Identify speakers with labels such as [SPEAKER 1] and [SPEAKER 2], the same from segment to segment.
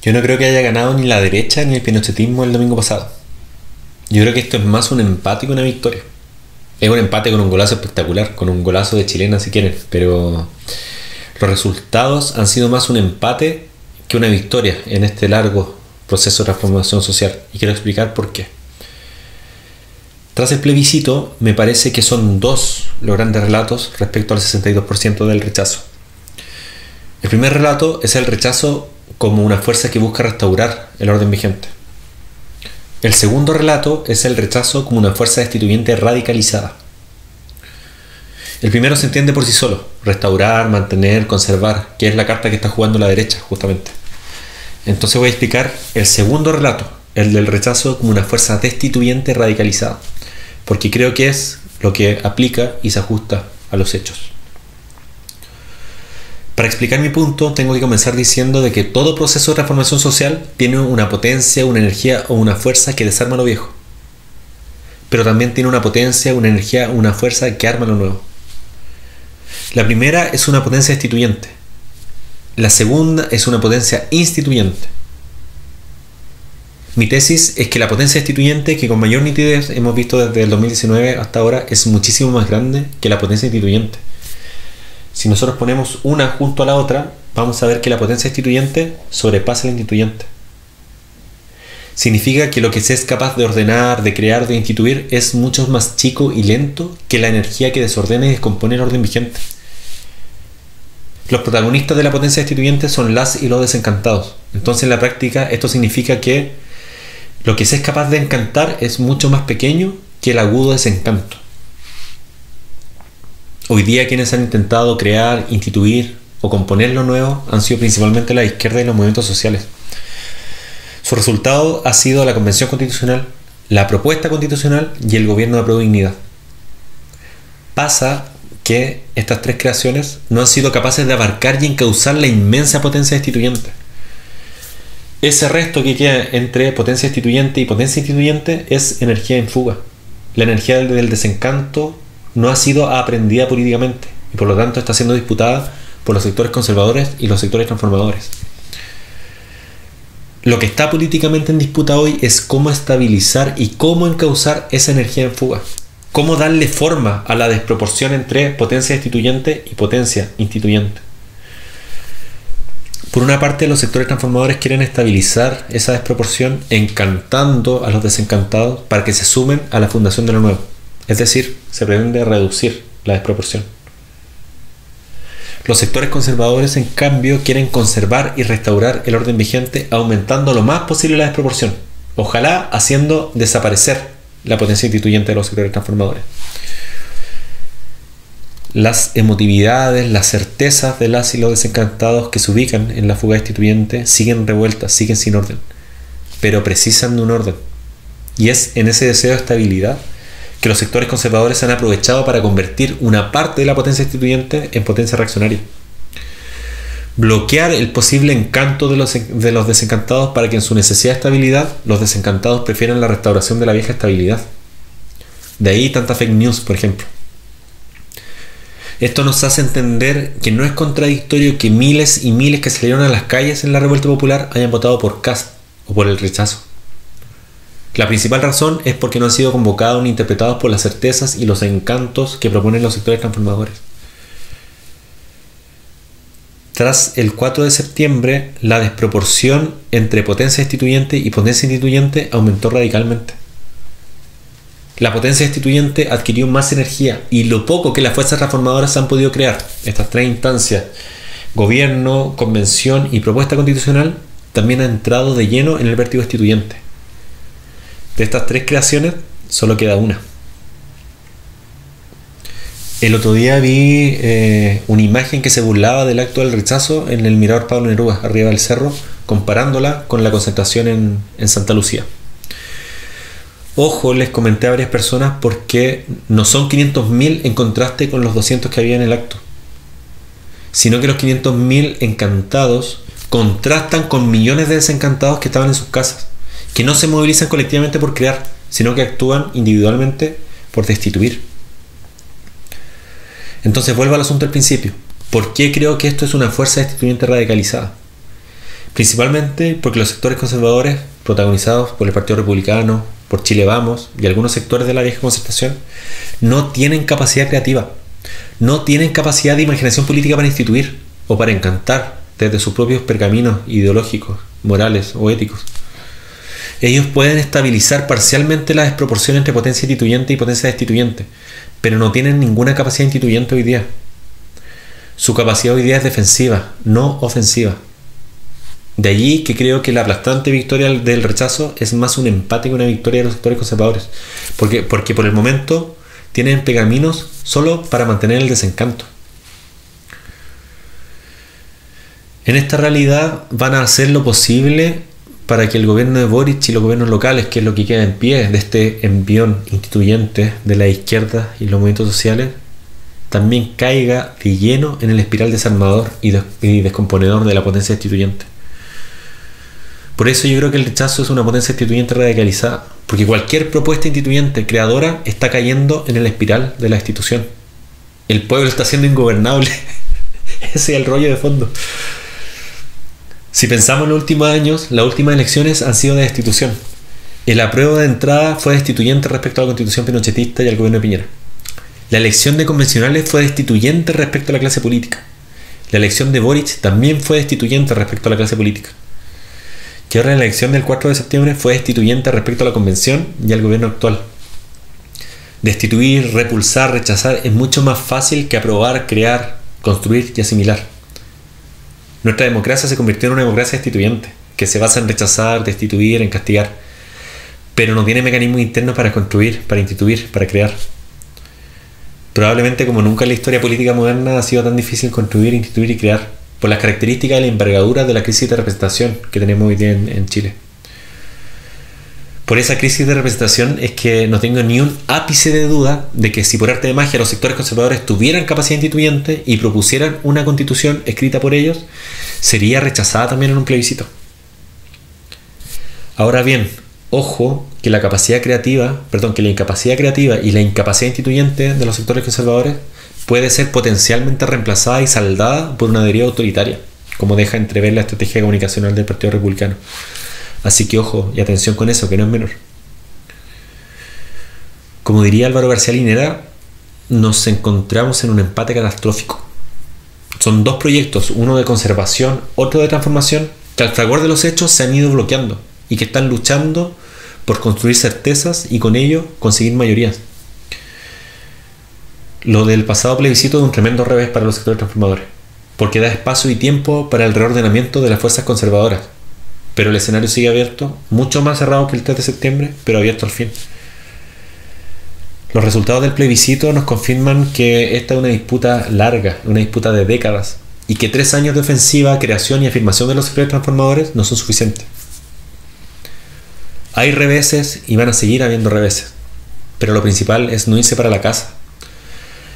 [SPEAKER 1] Yo no creo que haya ganado ni la derecha ni el pinochetismo el domingo pasado. Yo creo que esto es más un empate que una victoria. Es un empate con un golazo espectacular, con un golazo de chilena si quieren, pero los resultados han sido más un empate que una victoria en este largo proceso de transformación social. Y quiero explicar por qué. Tras el plebiscito, me parece que son dos los grandes relatos respecto al 62% del rechazo. El primer relato es el rechazo como una fuerza que busca restaurar el orden vigente. El segundo relato es el rechazo como una fuerza destituyente radicalizada. El primero se entiende por sí solo: restaurar, mantener, conservar, que es la carta que está jugando la derecha, justamente. Entonces voy a explicar el segundo relato, el del rechazo como una fuerza destituyente radicalizada, porque creo que es lo que aplica y se ajusta a los hechos. Para explicar mi punto, tengo que comenzar diciendo de que todo proceso de transformación social tiene una potencia, una energía o una fuerza que desarma lo viejo. Pero también tiene una potencia, una energía, una fuerza que arma lo nuevo. La primera es una potencia destituyente. La segunda es una potencia instituyente. Mi tesis es que la potencia destituyente, que con mayor nitidez hemos visto desde el 2019 hasta ahora, es muchísimo más grande que la potencia instituyente. Si nosotros ponemos una junto a la otra, vamos a ver que la potencia instituyente sobrepasa a la instituyente. Significa que lo que se es capaz de ordenar, de crear, de instituir es mucho más chico y lento que la energía que desordena y descompone el orden vigente. Los protagonistas de la potencia destituyente son las y los desencantados. Entonces en la práctica esto significa que lo que se es capaz de encantar es mucho más pequeño que el agudo desencanto. Hoy día quienes han intentado crear, instituir o componer lo nuevo han sido principalmente la izquierda y los movimientos sociales. Su resultado ha sido la Convención Constitucional, la propuesta constitucional y el gobierno de Apruebo Dignidad. Pasa que estas tres creaciones no han sido capaces de abarcar y encauzar la inmensa potencia destituyente. Ese resto que queda entre potencia destituyente y potencia instituyente es energía en fuga. La energía del desencanto no ha sido aprendida políticamente y por lo tanto está siendo disputada por los sectores conservadores y los sectores transformadores. Lo que está políticamente en disputa hoy es cómo estabilizar y cómo encauzar esa energía en fuga. Cómo darle forma a la desproporción entre potencia destituyente y potencia instituyente. Por una parte, los sectores transformadores quieren estabilizar esa desproporción encantando a los desencantados para que se sumen a la fundación de lo nuevo. Es decir, se pretende reducir la desproporción. Los sectores conservadores, en cambio, quieren conservar y restaurar el orden vigente, aumentando lo más posible la desproporción, ojalá haciendo desaparecer la potencia instituyente de los sectores transformadores. Las emotividades, las certezas de las y los desencantados que se ubican en la fuga destituyente siguen revueltas, siguen sin orden, pero precisan de un orden. Y es en ese deseo de estabilidad que los sectores conservadores han aprovechado para convertir una parte de la potencia instituyente en potencia reaccionaria. Bloquear el posible encanto de los desencantados para que en su necesidad de estabilidad los desencantados prefieran la restauración de la vieja estabilidad. De ahí tanta fake news, por ejemplo. Esto nos hace entender que no es contradictorio que miles y miles que salieron a las calles en la revuelta popular hayan votado por Kast o por el rechazo. La principal razón es porque no han sido convocados ni interpretados por las certezas y los encantos que proponen los sectores transformadores. Tras el 4 de septiembre, la desproporción entre potencia destituyente y potencia instituyente aumentó radicalmente. La potencia destituyente adquirió más energía y lo poco que las fuerzas transformadoras han podido crear, estas tres instancias, gobierno, convención y propuesta constitucional, también ha entrado de lleno en el vértigo destituyente. De estas tres creaciones, solo queda una. El otro día vi una imagen que se burlaba del acto del rechazo en el Mirador Pablo Neruda, arriba del cerro, comparándola con la concentración en Santa Lucía. Ojo, les comenté a varias personas porque no son 500.000 en contraste con los 200 que había en el acto, sino que los 500.000 encantados contrastan con millones de desencantados que estaban en sus casas, que no se movilizan colectivamente por crear, sino que actúan individualmente por destituir. Entonces vuelvo al asunto del principio. ¿Por qué creo que esto es una fuerza destituyente radicalizada? Principalmente porque los sectores conservadores, protagonizados por el Partido Republicano, por Chile Vamos y algunos sectores de la vieja concertación, no tienen capacidad creativa, no tienen capacidad de imaginación política para instituir o para encantar desde sus propios pergaminos ideológicos, morales o éticos. Ellos pueden estabilizar parcialmente la desproporción entre potencia instituyente y potencia destituyente, pero no tienen ninguna capacidad instituyente hoy día. Su capacidad hoy día es defensiva, no ofensiva. De allí que creo que la aplastante victoria del rechazo es más un empate que una victoria de los sectores conservadores, porque por el momento tienen pergaminos solo para mantener el desencanto. En esta realidad van a hacer lo posible para que el gobierno de Boric y los gobiernos locales, que es lo que queda en pie de este envión instituyente de la izquierda y los movimientos sociales, también caiga de lleno en el espiral desarmador y descomponedor de la potencia destituyente. Por eso yo creo que el rechazo es una potencia destituyente radicalizada, porque cualquier propuesta instituyente creadora está cayendo en el espiral de la institución. El pueblo está siendo ingobernable. Ese es el rollo de fondo. Si pensamos en los últimos años, las últimas elecciones han sido de destitución. El apruebo de entrada fue destituyente respecto a la constitución pinochetista y al gobierno de Piñera. La elección de convencionales fue destituyente respecto a la clase política. La elección de Boric también fue destituyente respecto a la clase política. Que ahora la elección del 4 de septiembre fue destituyente respecto a la convención y al gobierno actual. Destituir, repulsar, rechazar es mucho más fácil que aprobar, crear, construir y asimilar. Nuestra democracia se convirtió en una democracia destituyente, que se basa en rechazar, destituir, en castigar, pero no tiene mecanismos internos para construir, para instituir, para crear. Probablemente como nunca en la historia política moderna ha sido tan difícil construir, instituir y crear, por las características y la envergadura de la crisis de representación que tenemos hoy día en Chile. Por esa crisis de representación es que no tengo ni un ápice de duda de que si por arte de magia los sectores conservadores tuvieran capacidad instituyente y propusieran una constitución escrita por ellos, sería rechazada también en un plebiscito. Ahora bien, ojo que la incapacidad creativa y la incapacidad instituyente de los sectores conservadores puede ser potencialmente reemplazada y saldada por una deriva autoritaria, como deja entrever la estrategia comunicacional del Partido Republicano. Así que ojo y atención con eso, que no es menor. Como diría Álvaro García Linera, nos encontramos en un empate catastrófico. Son dos proyectos, uno de conservación, otro de transformación, que al fragor de los hechos se han ido bloqueando y que están luchando por construir certezas y con ello conseguir mayorías. Lo del pasado plebiscito es un tremendo revés para los sectores transformadores, porque da espacio y tiempo para el reordenamiento de las fuerzas conservadoras, pero el escenario sigue abierto, mucho más cerrado que el 3 de septiembre, pero abierto al fin. Los resultados del plebiscito nos confirman que esta es una disputa larga, una disputa de décadas, y que 3 años de ofensiva, creación y afirmación de los sectores transformadores no son suficientes. Hay reveses y van a seguir habiendo reveses, pero lo principal es no irse para la casa.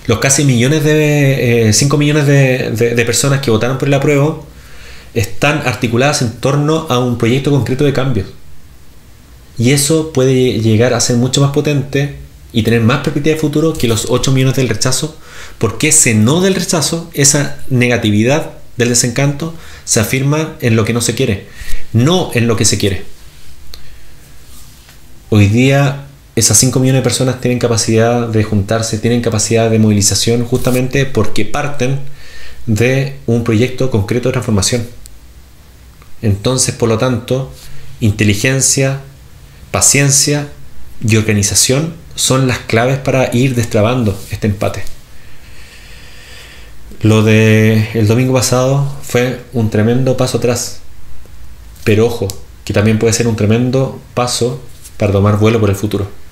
[SPEAKER 1] Los casi 5 millones de personas que votaron por el apruebo están articuladas en torno a un proyecto concreto de cambio. Y eso puede llegar a ser mucho más potente y tener más perspectiva de futuro que los 8 millones del rechazo, porque ese no del rechazo, esa negatividad del desencanto, se afirma en lo que no se quiere, no en lo que se quiere. Hoy día esas 5 millones de personas tienen capacidad de juntarse, tienen capacidad de movilización justamente porque parten de un proyecto concreto de transformación. Entonces, por lo tanto, inteligencia, paciencia y organización son las claves para ir destrabando este empate. Lo del domingo pasado fue un tremendo paso atrás, pero ojo, que también puede ser un tremendo paso para tomar vuelo por el futuro.